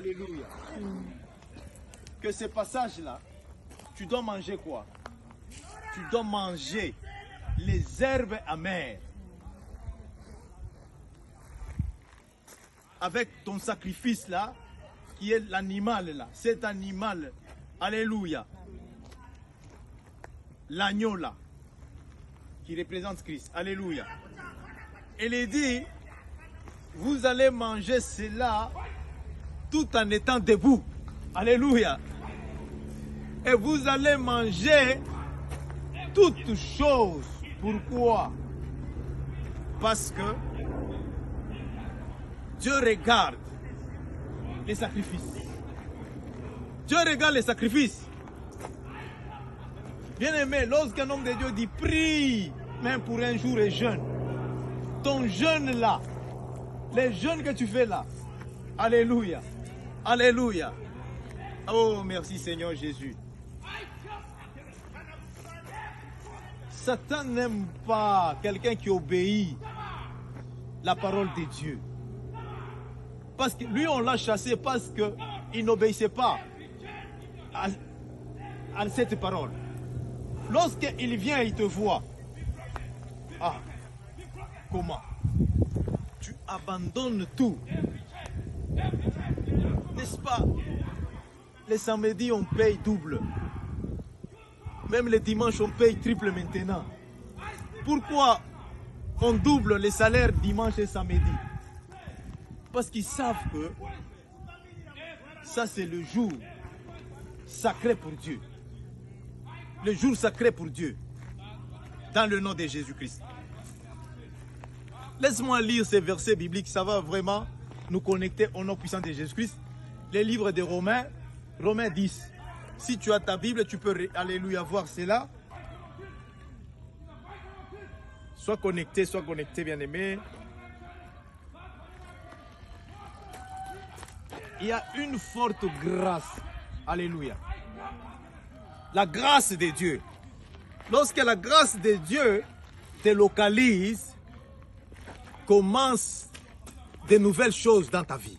Alléluia. Que ce passage-là, tu dois manger quoi? Tu dois manger les herbes amères. Avec ton sacrifice là, qui est l'animal là, cet animal, alléluia, l'agneau là, qui représente Christ, alléluia. Il dit, vous allez manger cela tout en étant debout, alléluia. Et vous allez manger toutes choses. Pourquoi? Parce que Dieu regarde les sacrifices. Dieu regarde les sacrifices. Bien-aimé, lorsqu'un homme de Dieu dit prie, même pour un jour et jeûne, ton jeûne là, les jeûnes que tu fais là, alléluia, alléluia. Oh, merci Seigneur Jésus. Satan n'aime pas quelqu'un qui obéit la parole de Dieu. Parce que lui, on l'a chassé parce qu'il n'obéissait pas à cette parole. Lorsqu'il vient, il te voit. Ah, comment? Tu abandonnes tout. N'est-ce pas? Les samedis, on paye double. Même les dimanches, on paye triple maintenant. Pourquoi on double les salaires dimanche et samedi? Parce qu'ils savent que ça, c'est le jour sacré pour Dieu. Le jour sacré pour Dieu. Dans le nom de Jésus-Christ. Laisse-moi lire ces versets bibliques. Ça va vraiment nous connecter au nom puissant de Jésus-Christ. Les livres de Romains, Romains 10. Si tu as ta Bible, tu peux, alléluia, voir cela. Sois connecté, bien-aimé. Il y a une forte grâce. Alléluia. La grâce de Dieu. Lorsque la grâce de Dieu te localise, commence de nouvelles choses dans ta vie.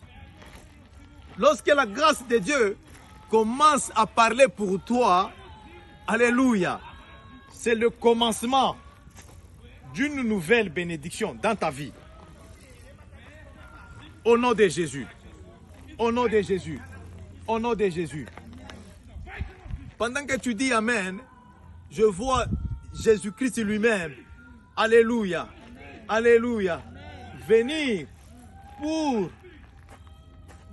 Lorsque la grâce de Dieu commence à parler pour toi, alléluia, c'est le commencement d'une nouvelle bénédiction dans ta vie. Au nom de Jésus. Au nom de Jésus. Au nom de Jésus. Pendant que tu dis Amen, je vois Jésus-Christ lui-même, alléluia, alléluia, venir pour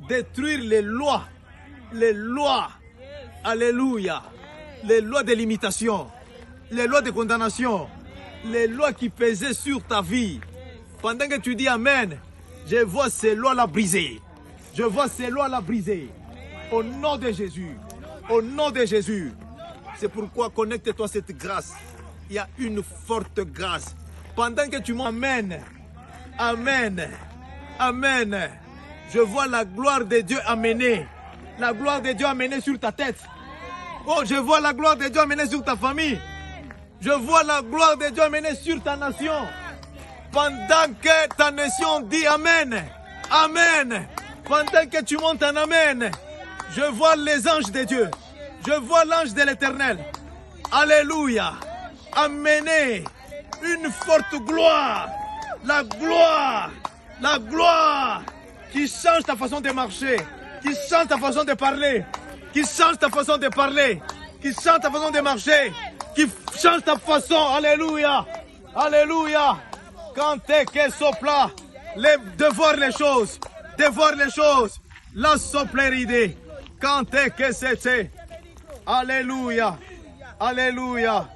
détruire les lois, alléluia, les lois de limitation, les lois de condamnation, les lois qui pesaient sur ta vie. Pendant que tu dis Amen, je vois ces lois-là briser. Je vois ces lois-là briser. Au nom de Jésus. Au nom de Jésus. C'est pourquoi connecte-toi à cette grâce. Il y a une forte grâce. Pendant que tu m'amènes, Amen, Amen. Je vois la gloire de Dieu amener. La gloire de Dieu amener sur ta tête. Oh, je vois la gloire de Dieu amener sur ta famille. Je vois la gloire de Dieu amener sur ta nation. Pendant que ta nation dit Amen, Amen. Pendant que tu montes en Amen, je vois les anges de Dieu. Je vois l'ange de l'Éternel. Alléluia. Amener une forte gloire. La gloire. La gloire qui change ta façon de marcher. Qui change ta façon de parler. Qui change ta façon de parler. Qui change ta façon de marcher. Qui change ta façon. Alléluia. Alléluia. Quand t'es que sopla. De voir les choses. De voir les choses. La sopleride. Quand t'es que c'était. Alléluia. Alléluia.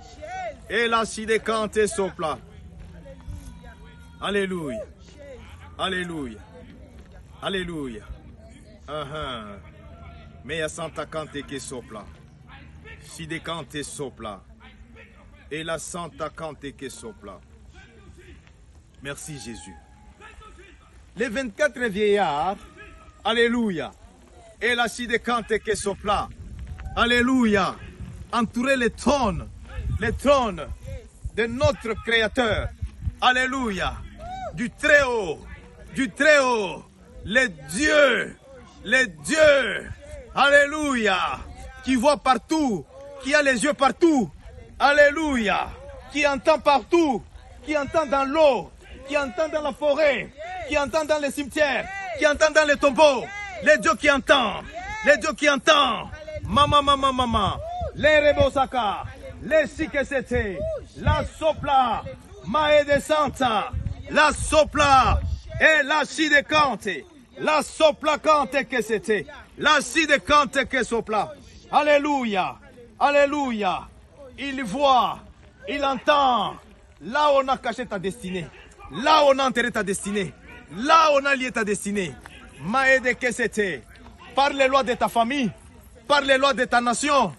Et la side quand t'es sopla. Alléluia. Alléluia. Alléluia. Mais à Santa Cante que sopla. Side Cante sopla. Et la Santa Cante que sopla. Merci Jésus. Les 24 vieillards. Alléluia. Et la Side Cante que sopla. Alléluia. Entourer les trônes de notre Créateur. Alléluia. Du Très-Haut, le Dieu Le Dieu, alléluia, qui voit partout, qui a les yeux partout, alléluia, qui entend partout, qui entend dans l'eau, qui entend dans la forêt, qui entend dans les cimetières, qui entend dans les tombeaux, le Dieu qui entend, le Dieu qui entend, maman, les rebosaka, les sikesete, la sopla, maede santa, la sopla, et la sidecante, la sopla cante que c'était, la sidecante que sopla, alléluia, alléluia, il voit, il entend, là où on a caché ta destinée, là où on a enterré ta destinée, là où on a lié ta destinée, maede que c'était, par les lois de ta famille, par les lois de ta nation,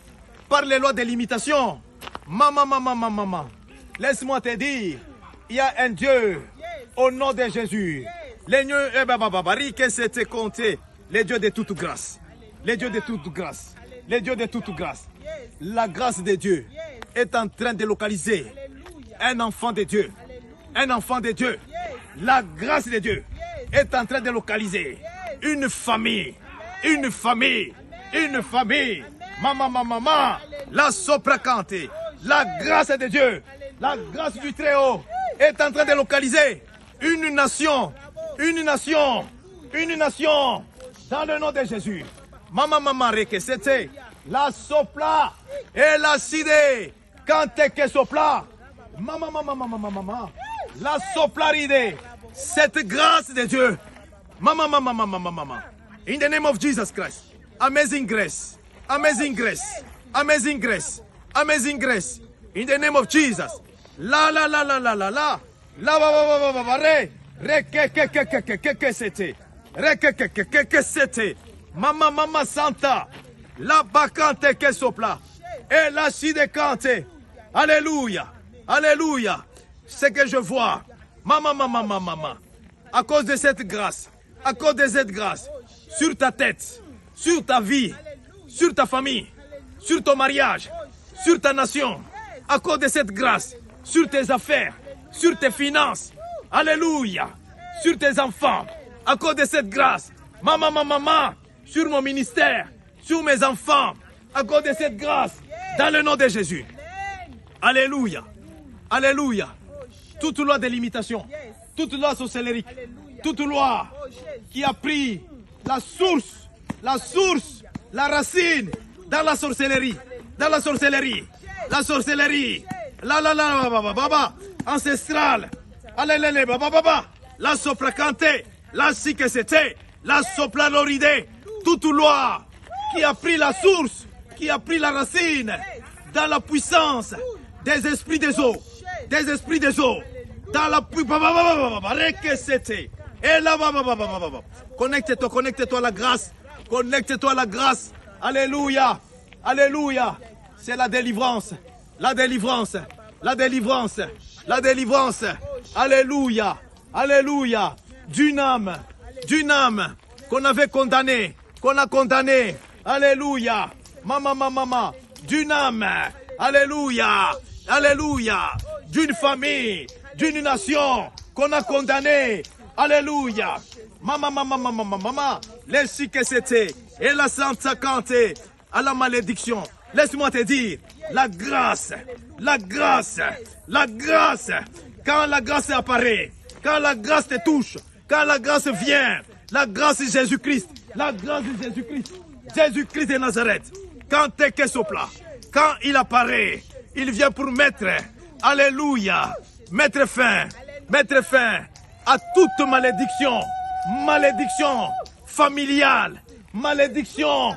par les lois de l'imitation, maman, laisse-moi te dire, il y a un Dieu au nom de Jésus. Les dieux, que c'était compté, les dieux de toute grâce, les dieux de toute grâce, les dieux de toute grâce. La grâce de Dieu est en train de localiser un enfant de Dieu, un enfant de Dieu. La grâce de Dieu est en train de localiser une famille, une famille, une famille. Maman, la sopracante, la grâce de Dieu, la grâce du Très-Haut est en train de localiser une nation, une nation, une nation, dans le nom de Jésus. Maman, que c'était la sopla et la sidée, quand t'es que sopla, maman, la soplaride, cette grâce de Dieu, maman, in the name of Jesus Christ, amazing grace, amazing grace, amazing grace, amazing grace, in the name of Jesus, la, que c'était, maman santa, la bacante que sopla, et la sidecante, alléluia, alléluia, c'est que je vois, maman, à cause de cette grâce, à cause de cette grâce, sur ta tête, sur ta vie, sur ta famille, sur ton mariage, sur ta nation, à cause de cette grâce, sur tes affaires, sur tes finances, alléluia, sur tes enfants, à cause de cette grâce, maman, sur mon ministère, sur mes enfants, à cause de cette grâce, dans le nom de Jésus. Alléluia, alléluia. Toute loi de l'imitation, toute loi sorcellerie, toute loi qui a pris la source, la racine dans la sorcellerie, la sorcellerie, ancestrale, la sopracante, la sikesete, la soplanoridée, toute loi qui a pris la source, qui a pris la racine dans la puissance des esprits des eaux, dans la puissance, et là, connecte-toi à la grâce, connecte-toi à la grâce, alléluia, alléluia, c'est la délivrance, alléluia, alléluia, d'une âme qu'on avait condamnée, qu'on a condamnée, alléluia, maman, d'une âme, alléluia, alléluia, d'une famille, d'une nation qu'on a condamnée, alléluia, maman, les que c'était, et la Santa Canté à la malédiction. Laisse-moi te dire, la grâce, quand la grâce apparaît, quand la grâce te touche, quand la grâce vient, la grâce de Jésus-Christ, Jésus-Christ de Nazareth, quand t'es que sopla, quand il apparaît, il vient pour mettre, alléluia, mettre fin à toute malédiction familiale, malédiction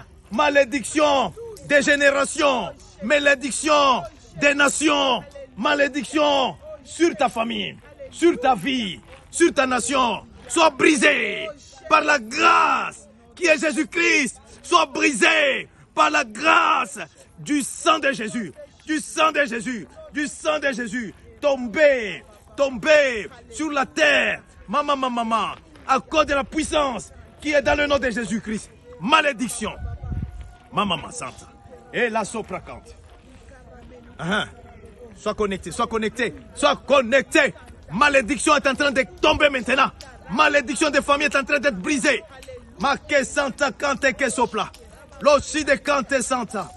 des générations, malédiction des nations, malédiction sur ta famille, sur ta vie, sur ta nation, soit brisée par la grâce qui est Jésus-Christ, soit brisée par la grâce du sang de Jésus, tomber sur la terre, maman, à cause de la puissance qui est dans le nom de Jésus-Christ. Malédiction, maman santa, et la sopracante. Sois connecté. Malédiction est en train de tomber maintenant. Malédiction des familles est en train d'être brisée. Ma que santa cante que sopla. L'ossi de cante santa.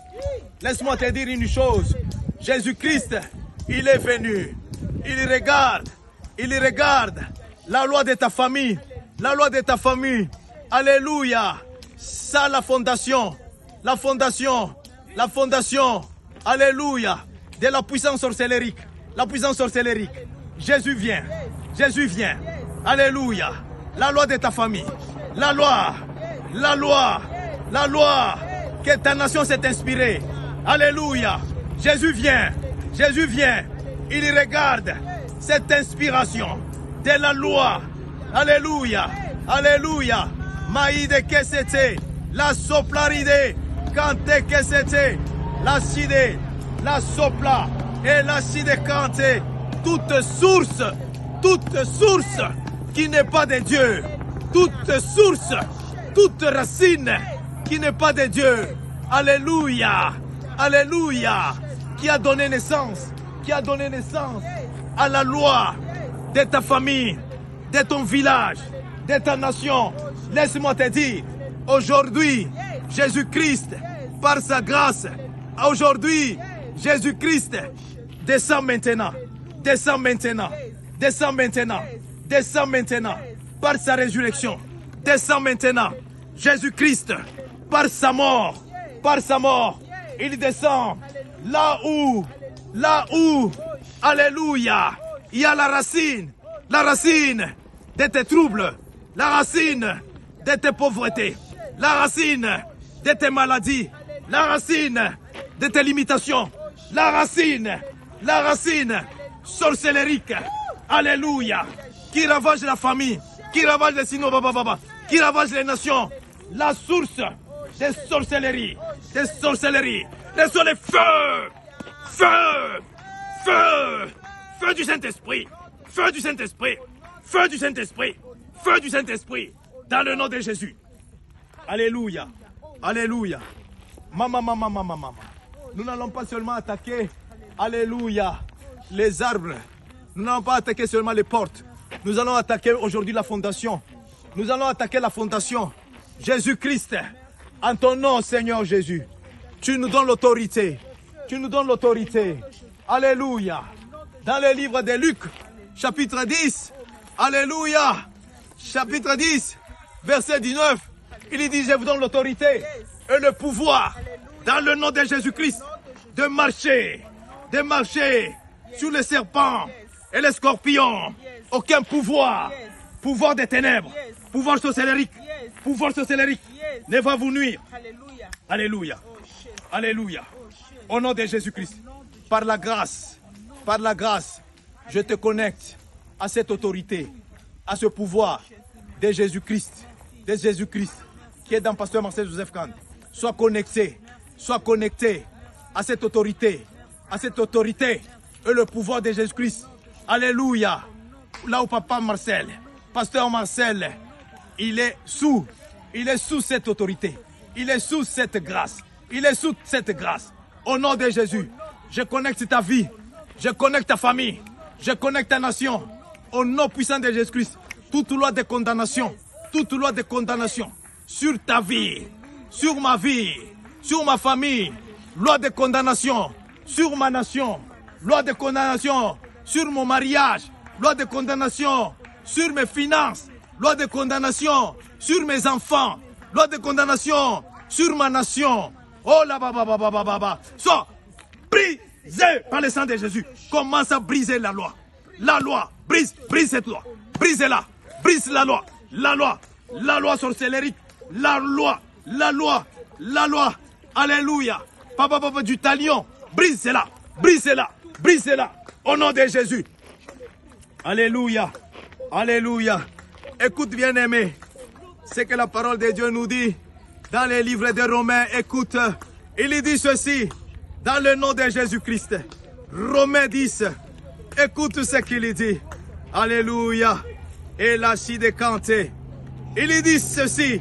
Laisse-moi te dire une chose. Jésus-Christ, il est venu. Il regarde la loi de ta famille. La loi de ta famille. Alléluia. Ça, la fondation. La fondation. La fondation. Alléluia. De la puissance sorcellérique. La puissance sorcellérique. Jésus vient. Jésus vient. Alléluia. La loi de ta famille. La loi. La loi. La loi. Que ta nation s'est inspirée. Alléluia. Jésus vient. Jésus vient. Il regarde cette inspiration de la loi. Alléluia. Alléluia. Maïde que c'était. La soplaride. Cante que c'était. La cide. La sopla. Et la cide cante. Toute source qui n'est pas de Dieu. Toute source. Toute racine qui n'est pas de Dieu. Alléluia. Alléluia. Qui a donné naissance à la loi de ta famille, de ton village, de ta nation. Laisse-moi te dire, aujourd'hui, Jésus-Christ, par sa grâce, aujourd'hui, Jésus-Christ descend maintenant, descend maintenant, descend maintenant, descend maintenant, par sa résurrection, descend maintenant. Jésus-Christ, par sa mort, il descend là où, alléluia, il y a la racine de tes troubles, la racine de tes pauvretés, la racine de tes maladies, la racine de tes limitations, la racine sorcellérique, alléluia, qui ravage la famille, qui ravage les signaux, qui ravage les nations, la source des sorcelleries, reçois les feux, feu du Saint-Esprit, feu du Saint-Esprit, feu du Saint-Esprit, feu du Saint-Esprit, dans le nom de Jésus. Alléluia, alléluia. Maman. Nous n'allons pas seulement attaquer, alléluia, les arbres. Nous n'allons pas attaquer seulement les portes. Nous allons attaquer aujourd'hui la fondation. Nous allons attaquer la fondation. Jésus-Christ, en ton nom, Seigneur Jésus, tu nous donnes l'autorité. Tu nous donnes l'autorité. Alléluia. Dans le livre de Luc, chapitre 10, alléluia, chapitre 10, verset 19, il dit, je vous donne l'autorité et le pouvoir, dans le nom de Jésus-Christ, de marcher sur les serpents et les scorpions. Aucun pouvoir des ténèbres, pouvoir sorcellérique, ne va vous nuire. Alléluia. Alléluia. Au nom de Jésus-Christ, par la grâce, je te connecte à cette autorité, à ce pouvoir de Jésus-Christ, qui est dans Pasteur Marcel Joseph Kand. Sois connecté à cette autorité et le pouvoir de Jésus-Christ. Alléluia. Là où Papa Marcel, Pasteur Marcel, il est sous cette autorité. Il est sous cette grâce. Au nom de Jésus, je connecte ta vie, je connecte ta famille, je connecte ta nation. Au nom puissant de Jésus-Christ, toute loi de condamnation sur ta vie, sur ma vie, sur ma famille, loi de condamnation sur ma nation, loi de condamnation sur mon mariage, loi de condamnation sur mes finances, loi de condamnation sur mes enfants, loi de condamnation sur ma nation. Oh là, sois brisé par le sang de Jésus. Commence à briser la loi. La loi, brise cette loi. Brise-la, brise la loi sorcellérique. La loi. Alléluia. Papa du talion, brise-la. Au nom de Jésus. Alléluia. Écoute, bien-aimé, ce que la parole de Dieu nous dit dans les livres de Romains. Écoute, il dit ceci dans le nom de Jésus-Christ. Romains 10, écoute ce qu'il dit. Alléluia. Et la de canter. Il dit ceci: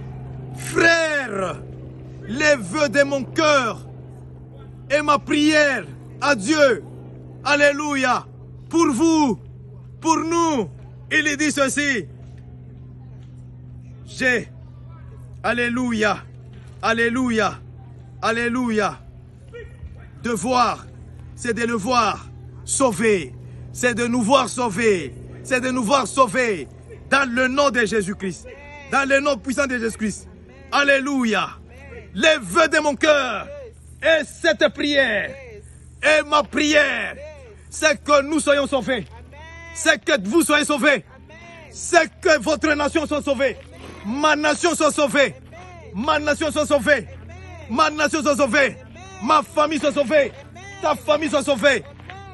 frères, les vœux de mon cœur et ma prière à Dieu, alléluia, pour vous, pour nous, il dit ceci: j'ai Alléluia. Alléluia. Alléluia. Devoir, c'est de le voir sauver. C'est de nous voir sauver. C'est de nous voir sauver. Dans le nom de Jésus-Christ. Dans le nom puissant de Jésus-Christ. Alléluia. Les vœux de mon cœur. Et cette prière. Et ma prière. C'est que nous soyons sauvés. C'est que vous soyez sauvés. C'est que votre nation soit sauvée. Ma nation soit sauvée. Ma nation soit sauvée. Ma nation soit sauvée. Ma famille soit sauvée. Ta famille soit sauvée.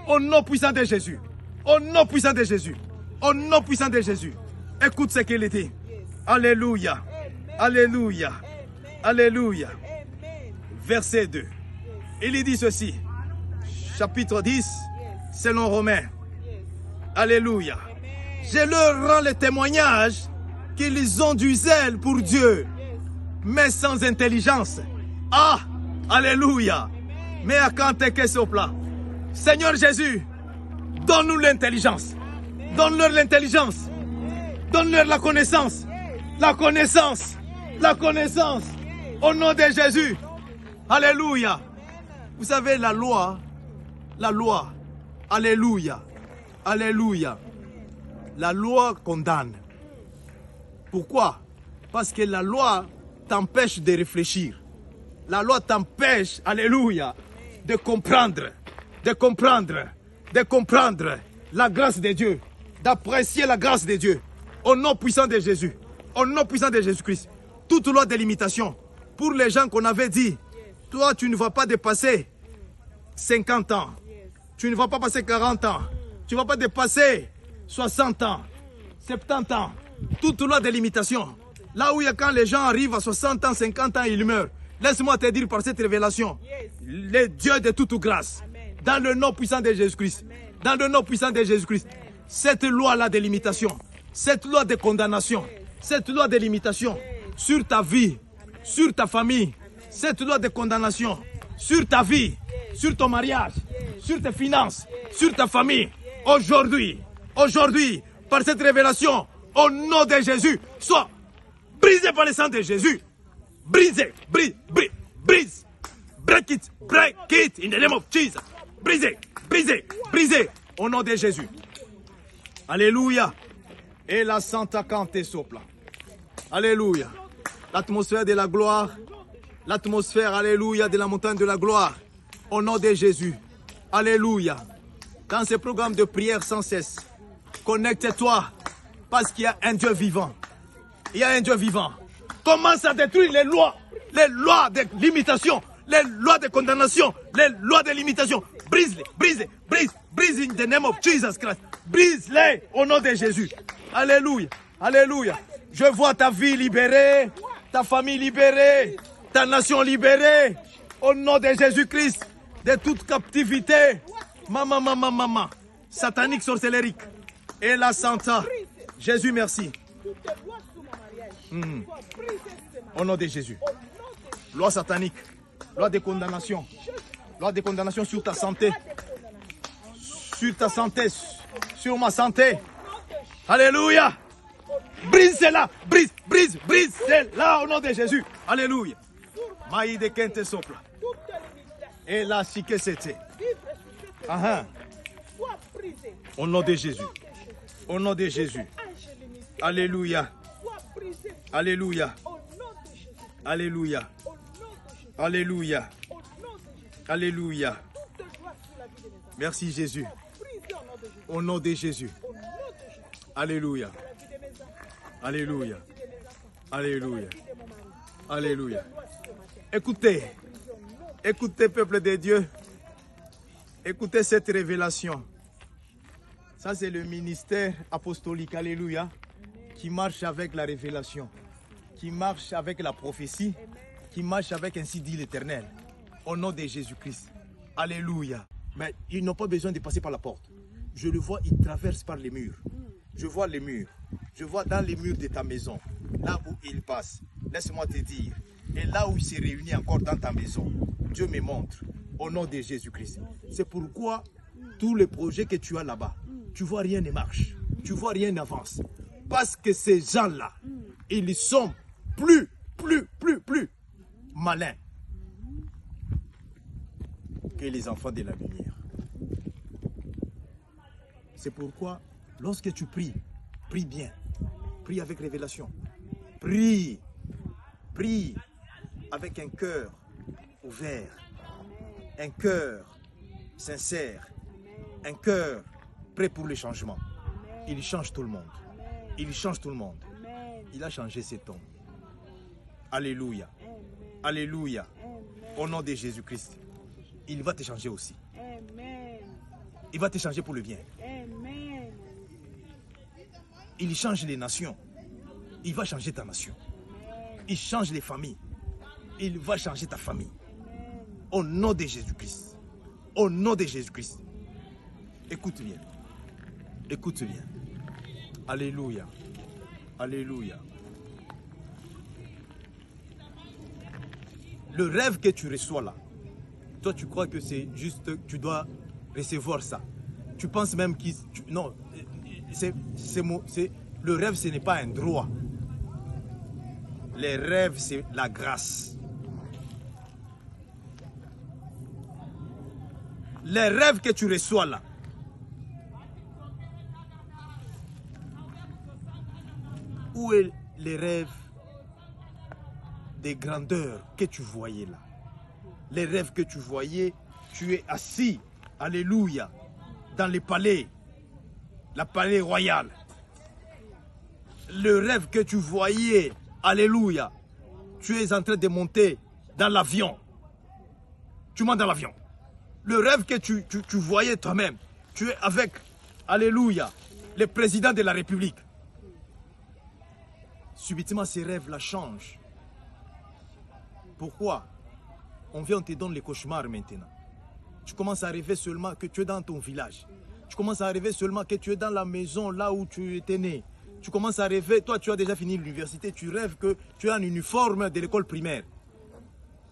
Au nom puissant de Jésus. Au nom puissant de Jésus. Au nom puissant de Jésus. Écoute ce qu'il dit. Alléluia. Alléluia. Alléluia. Verset 2. Il dit ceci. Chapitre 10, selon Romains. Alléluia. Je leur rends le témoignage qu'ils ont du zèle pour Dieu, mais sans intelligence. Ah, alléluia. Mais à quand que sopla. Seigneur Jésus, donne-nous l'intelligence. Donne-leur l'intelligence. Donne-leur la connaissance. La connaissance. La connaissance. Au nom de Jésus. Alléluia. Vous savez, la loi. Alléluia. Alléluia. La loi condamne. Pourquoi? Parce que la loi t'empêche de réfléchir. La loi t'empêche, alléluia, de comprendre la grâce de Dieu, d'apprécier la grâce de Dieu. Au nom puissant de Jésus, au nom puissant de Jésus-Christ. Toute loi de limitation, pour les gens qu'on avait dit, toi tu ne vas pas dépasser 50 ans, tu ne vas pas passer 40 ans, tu ne vas pas dépasser 60 ans, 70 ans. Toute loi de limitation. Là où il y a quand les gens arrivent à 60 ans, 50 ans, ils meurent. Laisse-moi te dire par cette révélation, le Dieu de toute grâce, dans le nom puissant de Jésus-Christ, dans le nom puissant de Jésus-Christ, cette loi-là de limitation, cette loi de condamnation, cette loi de limitation sur ta vie, sur ta famille, cette loi de condamnation sur ta vie, sur ton mariage, sur tes finances, sur ta famille, aujourd'hui, par cette révélation, au nom de Jésus, soit brisé par le sang de Jésus. Brisé, brise, break it in the name of Jesus. Brisé, au nom de Jésus. Alléluia. Et la Santa Cante sopla. Alléluia. L'atmosphère de la gloire, l'atmosphère, alléluia, de la montagne de la gloire, au nom de Jésus. Alléluia. Dans ce programme de prière sans cesse, connecte-toi, parce qu'il y a un Dieu vivant. Il y a un Dieu vivant. Commence à détruire les lois de limitation, les lois de condamnation, les lois de limitation. Brise-les, brise in the name of Jesus Christ. Brise-les au nom de Jésus. Alléluia, alléluia. Je vois ta vie libérée, ta famille libérée, ta nation libérée, au nom de Jésus-Christ, de toute captivité. Maman, satanique, sorcellerique. Et la Santa. Jésus, merci. Au nom de Jésus. Loi satanique, loi de condamnation sur ta santé, sur ma santé. Alléluia. Brise-la, brise-la au nom de Jésus. Alléluia. Maï de Kente sopla. Et la chique c'était. Au nom de Jésus. Au nom de Jésus. Alléluia. Alléluia. Alléluia. Alléluia. Alléluia. Merci Jésus. Au nom de Jésus. Alléluia. Alléluia. Alléluia. Alléluia. Écoutez. Écoutez, peuple de Dieu. Écoutez cette révélation. Ça, c'est le ministère apostolique. Alléluia. Qui marche avec la révélation. Qui marche avec la prophétie. Qui marche avec ainsi dit l'Éternel. Au nom de Jésus-Christ. Alléluia. Mais ils n'ont pas besoin de passer par la porte. Je le vois, ils traversent par les murs. Je vois les murs. Je vois dans les murs de ta maison. Là où ils passent. Laisse-moi te dire. Et là où ils se réunissent encore dans ta maison. Dieu me montre. Au nom de Jésus-Christ. C'est pourquoi tous les projets que tu as là-bas, tu vois rien ne marche. Tu vois rien n'avance. Parce que ces gens-là, ils sont plus malins que les enfants de la lumière. C'est pourquoi, lorsque tu pries, prie bien. Prie avec révélation. Prie. Prie avec un cœur ouvert. Un cœur sincère. Un cœur prêt pour le changement. Il change tout le monde. Il change tout le monde. Il a changé cet homme. Alléluia. Alléluia. Au nom de Jésus-Christ. Il va te changer aussi. Il va te changer pour le bien. Il change les nations. Il va changer ta nation. Il change les familles. Il va changer ta famille. Au nom de Jésus-Christ. Au nom de Jésus-Christ. Écoute bien. Écoute bien. Alléluia. Alléluia. Le rêve que tu reçois là, toi tu crois que c'est juste, tu dois recevoir ça. Tu penses même qu'il... Non, le rêve ce n'est pas un droit. Les rêves c'est la grâce. Les rêves que tu reçois là, où est les rêves des grandeurs que tu voyais là? Les rêves que tu voyais, tu es assis, alléluia, dans les palais, la palais royal. Le rêve que tu voyais, alléluia, tu es en train de monter dans l'avion. Tu montes dans l'avion. Le rêve que tu voyais toi-même, tu es avec, alléluia, le président de la République. Subitement, ces rêves-là changent. Pourquoi? On vient, on te donne les cauchemars maintenant. Tu commences à rêver seulement que tu es dans ton village. Tu commences à rêver seulement que tu es dans la maison là où tu étais né. Tu commences à rêver, toi tu as déjà fini l'université, tu rêves que tu as un uniforme de l'école primaire.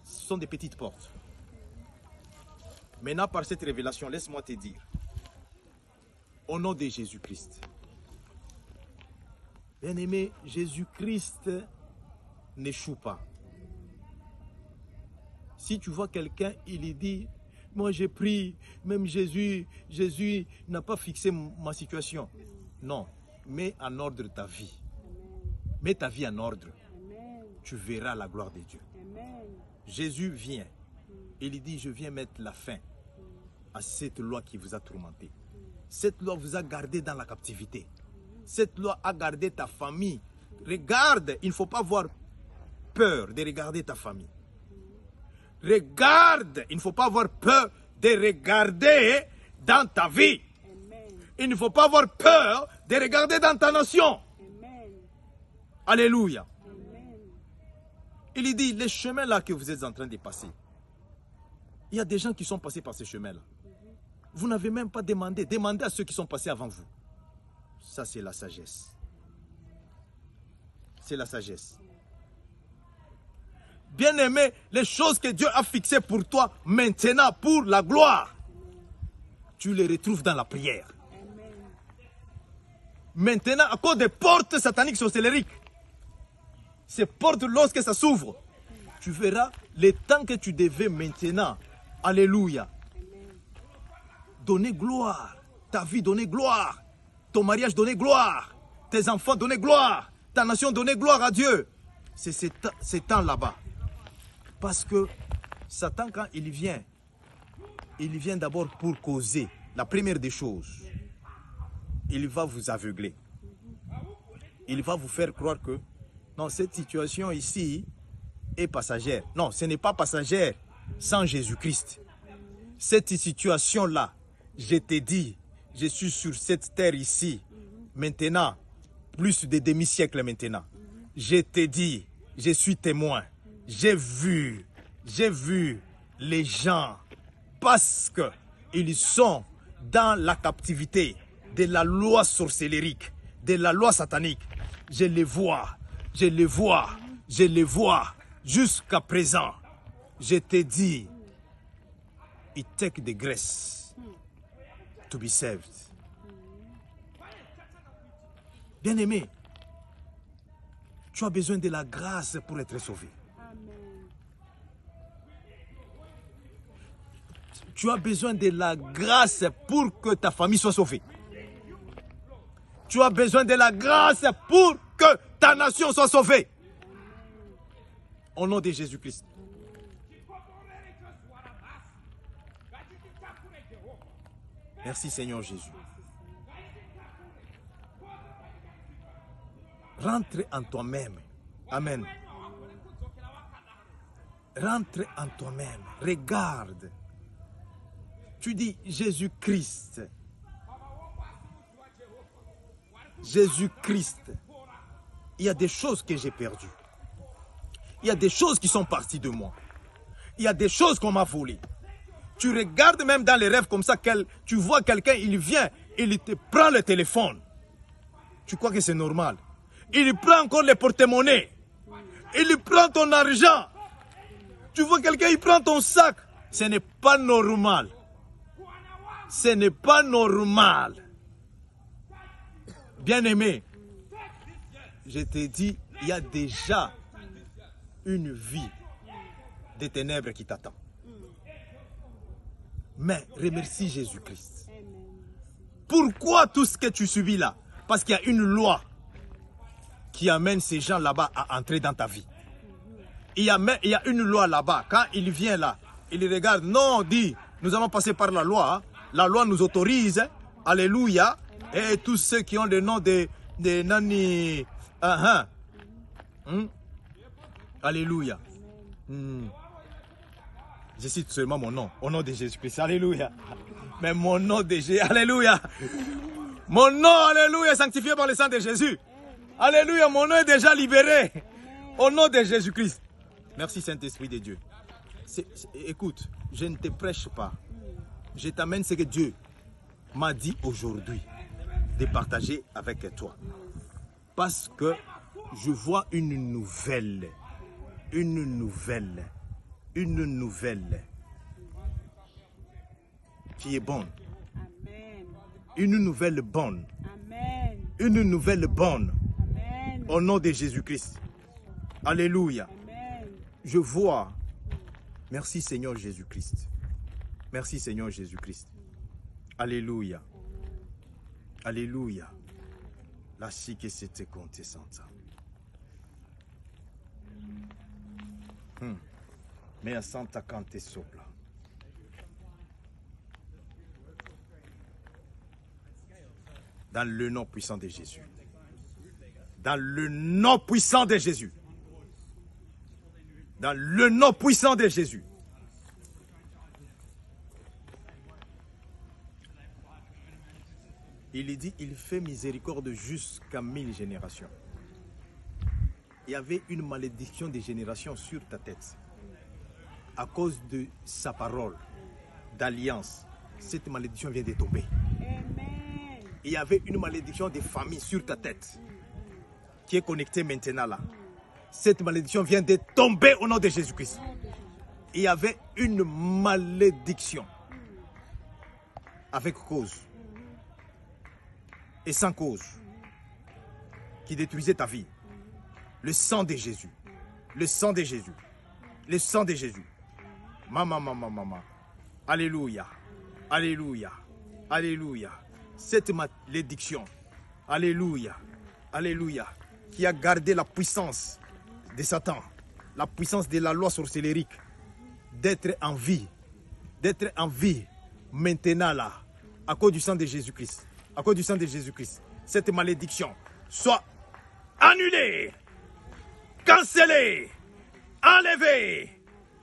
Ce sont des petites portes. Maintenant, par cette révélation, laisse-moi te dire, au nom de Jésus-Christ, bien-aimé, Jésus-Christ n'échoue pas. Si tu vois quelqu'un, il dit, moi j'ai pris, même Jésus n'a pas fixé ma situation. Non, mets en ordre ta vie. Mets ta vie en ordre. Tu verras la gloire de Dieu. Jésus vient. Il dit, je viens mettre la fin à cette loi qui vous a tourmenté. Cette loi vous a gardé dans la captivité. Cette loi a gardé ta famille. Regarde, il ne faut pas avoir peur de regarder ta famille. Regarde, il ne faut pas avoir peur de regarder dans ta vie. Il ne faut pas avoir peur de regarder dans ta nation. Alléluia. Il dit, les chemins là que vous êtes en train de passer, il y a des gens qui sont passés par ces chemins-là. Vous n'avez même pas demandé. Demandez à ceux qui sont passés avant vous. Ça, c'est la sagesse. C'est la sagesse. Bien-aimé, les choses que Dieu a fixées pour toi maintenant, pour la gloire, tu les retrouves dans la prière. Maintenant, à cause des portes sataniques sorcellériques, ces portes, lorsque ça s'ouvre, tu verras le temps que tu devais maintenant, alléluia, donner gloire, ta vie donner gloire, ton mariage donner gloire, tes enfants donner gloire, ta nation donner gloire à Dieu. C'est ces temps là-bas. Parce que Satan, quand il vient d'abord pour causer. La première des choses, il va vous aveugler. Il va vous faire croire que non, cette situation ici est passagère. Non, ce n'est pas passagère sans Jésus-Christ. Cette situation-là, je t'ai dit, je suis sur cette terre ici, maintenant, plus de demi-siècle maintenant. Je t'ai dit, je suis témoin. J'ai vu les gens parce qu'ils sont dans la captivité de la loi sorcellérique, de la loi satanique. Je les vois jusqu'à présent. Je t'ai dit, it take the grace to be saved. Bien-aimé, tu as besoin de la grâce pour être sauvé. Tu as besoin de la grâce pour que ta famille soit sauvée. Tu as besoin de la grâce pour que ta nation soit sauvée. Au nom de Jésus-Christ. Merci Seigneur Jésus. Rentre en toi-même. Amen. Rentre en toi-même. Regarde. Tu dis Jésus-Christ. Jésus-Christ. Il y a des choses que j'ai perdues. Il y a des choses qui sont parties de moi. Il y a des choses qu'on m'a volées. Tu regardes même dans les rêves comme ça, tu vois quelqu'un, il vient, il te prend le téléphone. Tu crois que c'est normal? Il prend encore les porte-monnaies. Il prend ton argent. Tu vois quelqu'un, il prend ton sac. Ce n'est pas normal. Ce n'est pas normal. Bien-aimé, je te dis, il y a déjà une vie des ténèbres qui t'attend. Mais remercie Jésus-Christ. Pourquoi tout ce que tu subis là? Parce qu'il y a une loi qui amène ces gens là-bas à entrer dans ta vie. Il y a une loi là-bas. Quand il vient là, il regarde. Non, dit, nous allons passer par la loi. Hein. La loi nous autorise. Alléluia. Et tous ceux qui ont le nom de Nani. Alléluia. Je cite seulement mon nom. Au nom de Jésus-Christ. Alléluia. Mais mon nom de Jésus. Alléluia. Mon nom, alléluia, est sanctifié par le sang de Jésus. Alléluia, mon nom est déjà libéré. Au nom de Jésus-Christ. Merci Saint-Esprit de Dieu. Écoute, je ne te prêche pas. Je t'amène ce que Dieu m'a dit aujourd'hui de partager avec toi. Parce que je vois une nouvelle qui est bonne. Une nouvelle bonne. Une nouvelle bonne. Au nom de Jésus-Christ. Alléluia. Je vois. Merci Seigneur Jésus-Christ. Merci Seigneur Jésus-Christ. Alléluia. Alléluia. La chique c'était compté santa. Mais à Santa Cante sopla. Dans le nom puissant de Jésus. Dans le nom puissant de Jésus. Dans le nom puissant de Jésus. Il dit, il fait miséricorde jusqu'à 1000 générations. Il y avait une malédiction des générations sur ta tête. À cause de sa parole, d'alliance, cette malédiction vient de tomber. Il y avait une malédiction des familles sur ta tête qui est connectée maintenant là. Cette malédiction vient de tomber au nom de Jésus-Christ. Il y avait une malédiction avec cause et sans cause qui détruisait ta vie. Le sang de Jésus. Le sang de Jésus. Le sang de Jésus. Maman. Alléluia. Alléluia. Alléluia. Cette malédiction. Alléluia. Alléluia. Qui a gardé la puissance de Satan. La puissance de la loi sorcellérique. D'être en vie. D'être en vie. Maintenant là. À cause du sang de Jésus-Christ. À cause du sang de Jésus-Christ. Cette malédiction soit annulée. Cancellée. Enlevée.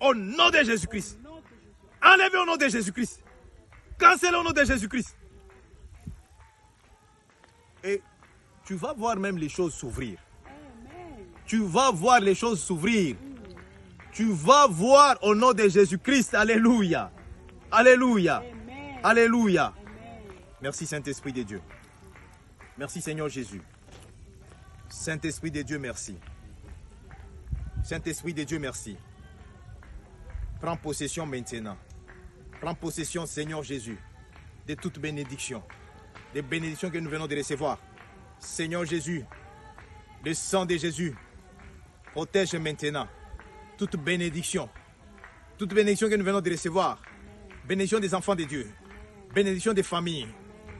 Au nom de Jésus-Christ. Enlevée au nom de Jésus-Christ. Cancellée au nom de Jésus-Christ. Et tu vas voir même les choses s'ouvrir. Tu vas voir les choses s'ouvrir. Tu vas voir au nom de Jésus-Christ. Alléluia. Alléluia. Alléluia. Merci Saint-Esprit de Dieu. Merci Seigneur Jésus. Saint-Esprit de Dieu, merci. Saint-Esprit de Dieu, merci. Prends possession maintenant. Prends possession, Seigneur Jésus, de toute bénédiction. Des bénédictions que nous venons de recevoir. Seigneur Jésus, le sang de Jésus protège maintenant toute bénédiction. Toute bénédiction que nous venons de recevoir. bénédiction des enfants de Dieu, bénédiction des familles,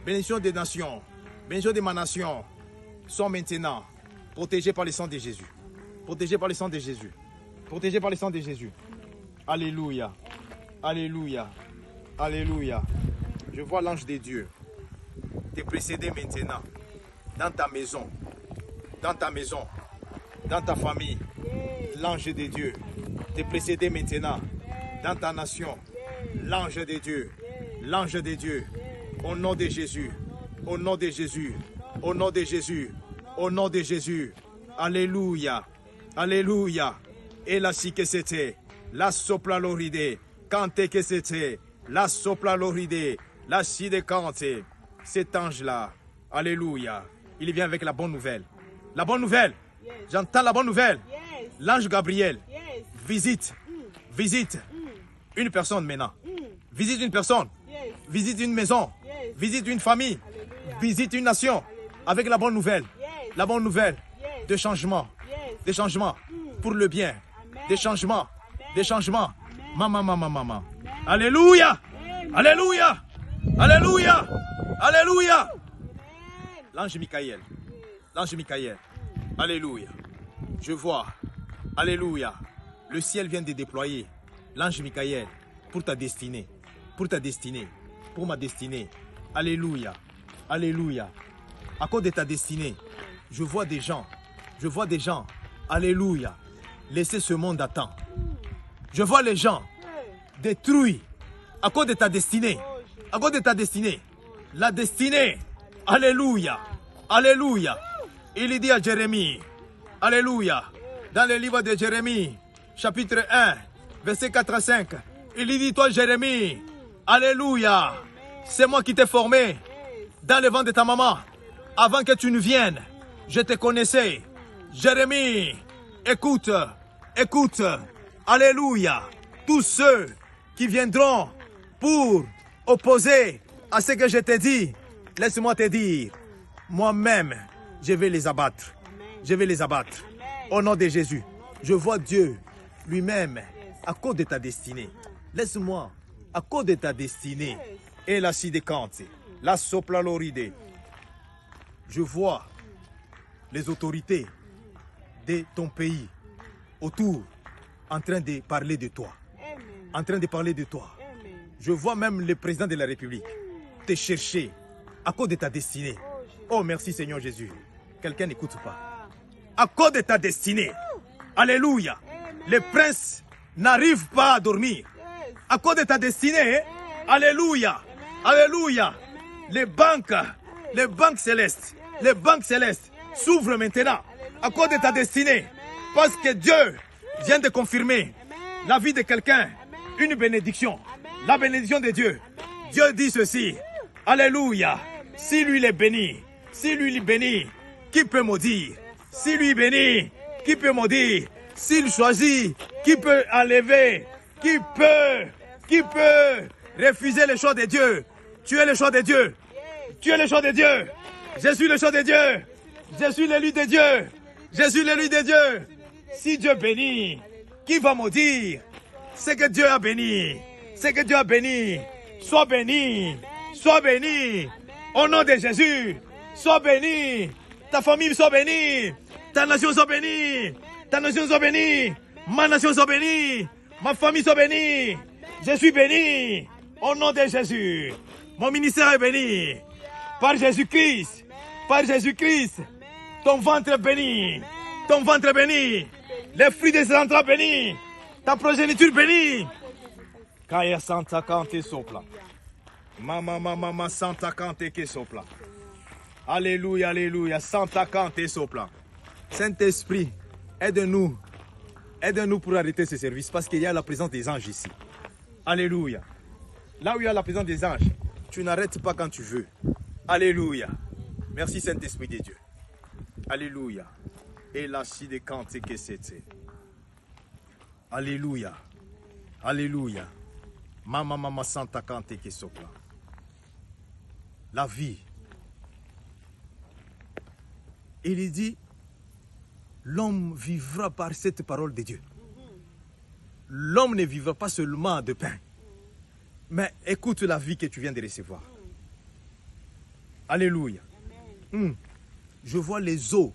bénédiction des nations, bénédiction de ma nation, sont maintenant protégés par le sang de Jésus. Protégés par le sang de Jésus. Protégés par le sang de Jésus. Alléluia. Alléluia. Alléluia. Je vois l'ange de Dieu te précéder maintenant dans ta maison, dans ta maison, dans ta famille. L'ange de Dieu te précéder maintenant dans ta nation. L'ange de Dieu, l'ange de Dieu, au nom de Jésus, au nom de Jésus, au nom de Jésus, au nom de Jésus. Alléluia, alléluia. Et la si que c'était, la sopla l'oride, quand que c'était, la sopla l'oride, la si de cante. Cet ange-là, alléluia, il vient avec la bonne nouvelle. La bonne nouvelle, j'entends la bonne nouvelle. L'ange Gabriel visite une personne maintenant. Visite une personne, visite une maison, visite une famille, visite une nation avec la bonne nouvelle. La bonne nouvelle de changement, des changements pour le bien, des changements, des changements. Maman. Alléluia, alléluia, alléluia, alléluia. L'ange Michael, alléluia. Je vois, alléluia, le ciel vient de déployer l'ange Michael pour ta destinée, pour ma destinée. Alléluia, alléluia. À cause de ta destinée, je vois des gens, alléluia, laisser ce monde à temps. Je vois les gens détruits à cause de ta destinée, la destinée, alléluia, alléluia. Il dit à Jérémie, alléluia, dans le livre de Jérémie, chapitre 1, verset 4 à 5, il dit, toi Jérémie, alléluia, c'est moi qui t'ai formé dans le ventre de ta maman, avant que tu ne viennes, je te connaissais. Jérémie, écoute, alléluia, tous ceux qui viendront pour opposer à ce que je t'ai dit, laisse-moi te dire, moi-même, je vais les abattre. Au nom de Jésus, je vois Dieu lui-même à cause de ta destinée. Laisse-moi, à cause de ta destinée. Et la sidécante, la soplaloride. Je vois les autorités de ton pays autour en train de parler de toi. Je vois même le président de la République te chercher à cause de ta destinée. Oh, merci Seigneur Jésus. Quelqu'un n'écoute pas. À cause de ta destinée. Alléluia. Les princes n'arrivent pas à dormir. À cause de ta destinée. Alléluia. Alléluia. Les banques célestes s'ouvrent maintenant à cause de ta destinée. Parce que Dieu vient de confirmer la vie de quelqu'un. Une bénédiction. La bénédiction de Dieu. Dieu dit ceci. Alléluia. Si lui il est béni, qui peut maudire? Si lui bénit, qui peut maudire? S'il choisit, qui peut enlever? Qui peut refuser le choix de Dieu? Tu es le choix de Dieu. Je suis le choix de Dieu. Je suis l'élu de Dieu. Si Dieu bénit, qui va maudire? C'est que Dieu a béni. Sois béni. Au nom de Jésus, sois béni. Ta famille soit bénie. Ta nation soit bénie. Ma nation soit bénie. Ma famille soit bénie. Je suis béni. Au nom de Jésus. Mon ministère est béni. Par Jésus-Christ. Ton ventre est béni. Les fruits de ses entrailles bénis. Ta progéniture bénie. Kaya Santa Kante Sopla. Mama Santa Kante ke Sopla. Alléluia. Santa Kante Sopla. Saint-Esprit, aide-nous pour arrêter ce service parce qu'il y a la présence des anges ici. Alléluia. Là où il y a la présence des anges, tu n'arrêtes pas quand tu veux. Alléluia. Merci Saint-Esprit de Dieu. Alléluia. Et la si de Kante que c'était. Alléluia. Mama Santa Kante ke Sopla. La vie. Il dit, l'homme vivra par cette parole de Dieu. L'homme ne vivra pas seulement de pain, Mais écoute la vie que tu viens de recevoir. Alléluia. Je vois les os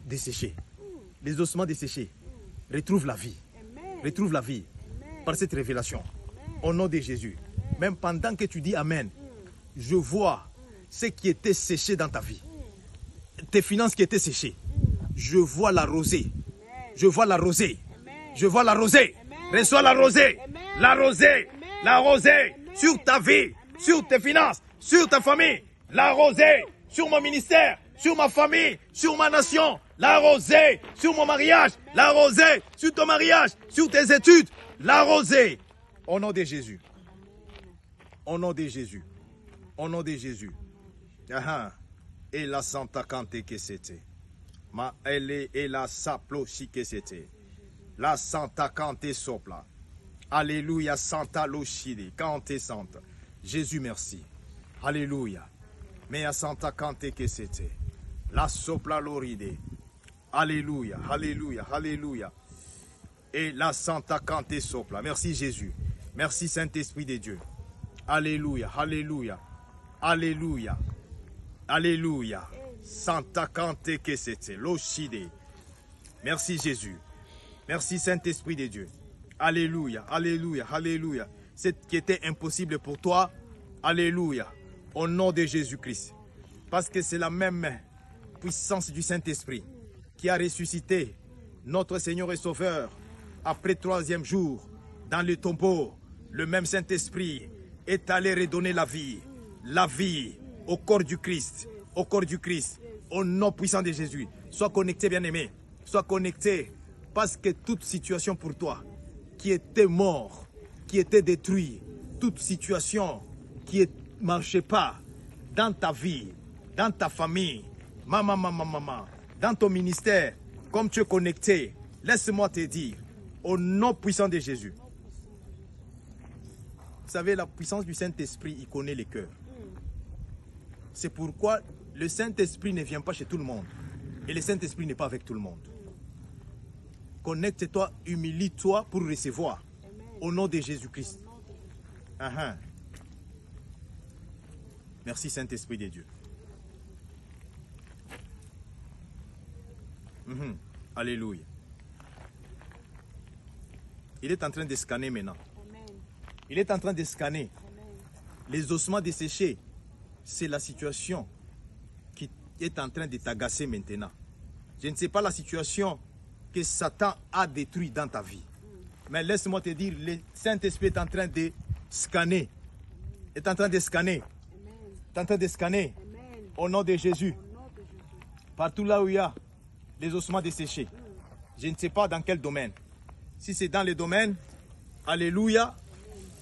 desséchés, les ossements desséchés. Retrouve la vie. Retrouve la vie par cette révélation. Au nom de Jésus. Même pendant que tu dis Amen, je vois ce qui était séché dans ta vie. Tes finances qui étaient séchées. Je vois la rosée. Je vois la rosée. Je vois la rosée. Reçois la rosée. La rosée. La rosée. Sur ta vie. Sur tes finances. Sur ta famille. La rosée. Sur mon ministère. Sur ma famille. Sur ma nation. La rosée. Sur mon mariage. La rosée. Sur ton mariage. Sur tes études. La rosée. Au nom de Jésus. Au nom de Jésus. Au nom de Jésus. Et la Santa Kante que c'était. Ma elle et la saplo chi que c'était. La Santa Kante sopla. Alléluia Santa Lochide. Kante Santa. Jésus merci. Alléluia. Mais à Santa Kante que c'était. La sopla loride. Alléluia. Alléluia. Alléluia. Et la Santa Kante sopla. Merci Jésus. Merci Saint-Esprit de Dieu. Alléluia. Alléluia. Alléluia. Alléluia. Santa Kante que c'était. Lochide. Merci Jésus. Merci Saint-Esprit de Dieu. Alléluia. Alléluia. Alléluia. Ce qui était impossible pour toi. Alléluia. Au nom de Jésus-Christ. Parce que c'est la même puissance du Saint-Esprit qui a ressuscité notre Seigneur et Sauveur après 3e jour dans le tombeau. Le même Saint-Esprit est allé redonner la vie au corps du Christ, au corps du Christ, au nom puissant de Jésus. Sois connecté, bien-aimé, sois connecté, parce que toute situation pour toi qui était mort, qui était détruit, toute situation qui ne marchait pas dans ta vie, dans ta famille, maman, dans ton ministère, comme tu es connecté, laisse-moi te dire, au nom puissant de Jésus. Vous savez, la puissance du Saint-Esprit, il connaît les cœurs. C'est pourquoi le Saint-Esprit ne vient pas chez tout le monde. Et le Saint-Esprit n'est pas avec tout le monde. Connecte-toi, humilie-toi pour recevoir. Au nom de Jésus-Christ. Merci Saint-Esprit de Dieu. Alléluia. Il est en train de scanner maintenant. Il est en train de scanner. Les ossements desséchés, c'est la situation qui est en train de t'agacer maintenant. Je ne sais pas la situation que Satan a détruite dans ta vie. Mais laisse-moi te dire, le Saint-Esprit est en train de scanner. Est en train de scanner. Est en train de scanner. Au nom de Jésus. Partout là où il y a les ossements desséchés. Je ne sais pas dans quel domaine. Si c'est dans le domaine, alléluia,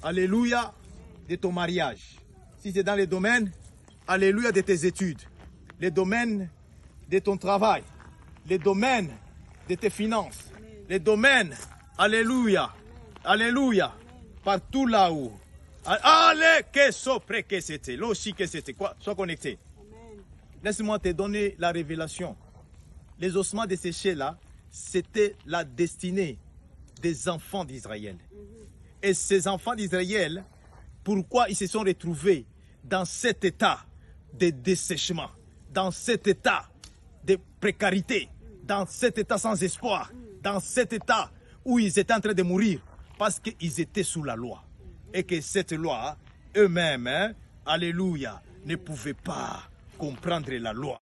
alléluia, de ton mariage. Si c'est dans le domaine, alléluia, de tes études. Les domaines de ton travail. Les domaines de tes finances. Les domaines, alléluia, alléluia, partout là-haut. Allez, que sopre que c'était, l'oshi que c'était, quoi, sois connecté. Laisse-moi te donner la révélation. Les ossements desséchés là, c'était la destinée des enfants d'Israël. Et ces enfants d'Israël, pourquoi ils se sont retrouvés dans cet état de dessèchement, dans cet état de précarité, dans cet état sans espoir, dans cet état où ils étaient en train de mourir, parce qu'ils étaient sous la loi. Et que cette loi, eux-mêmes, alléluia, ne pouvaient pas comprendre la loi.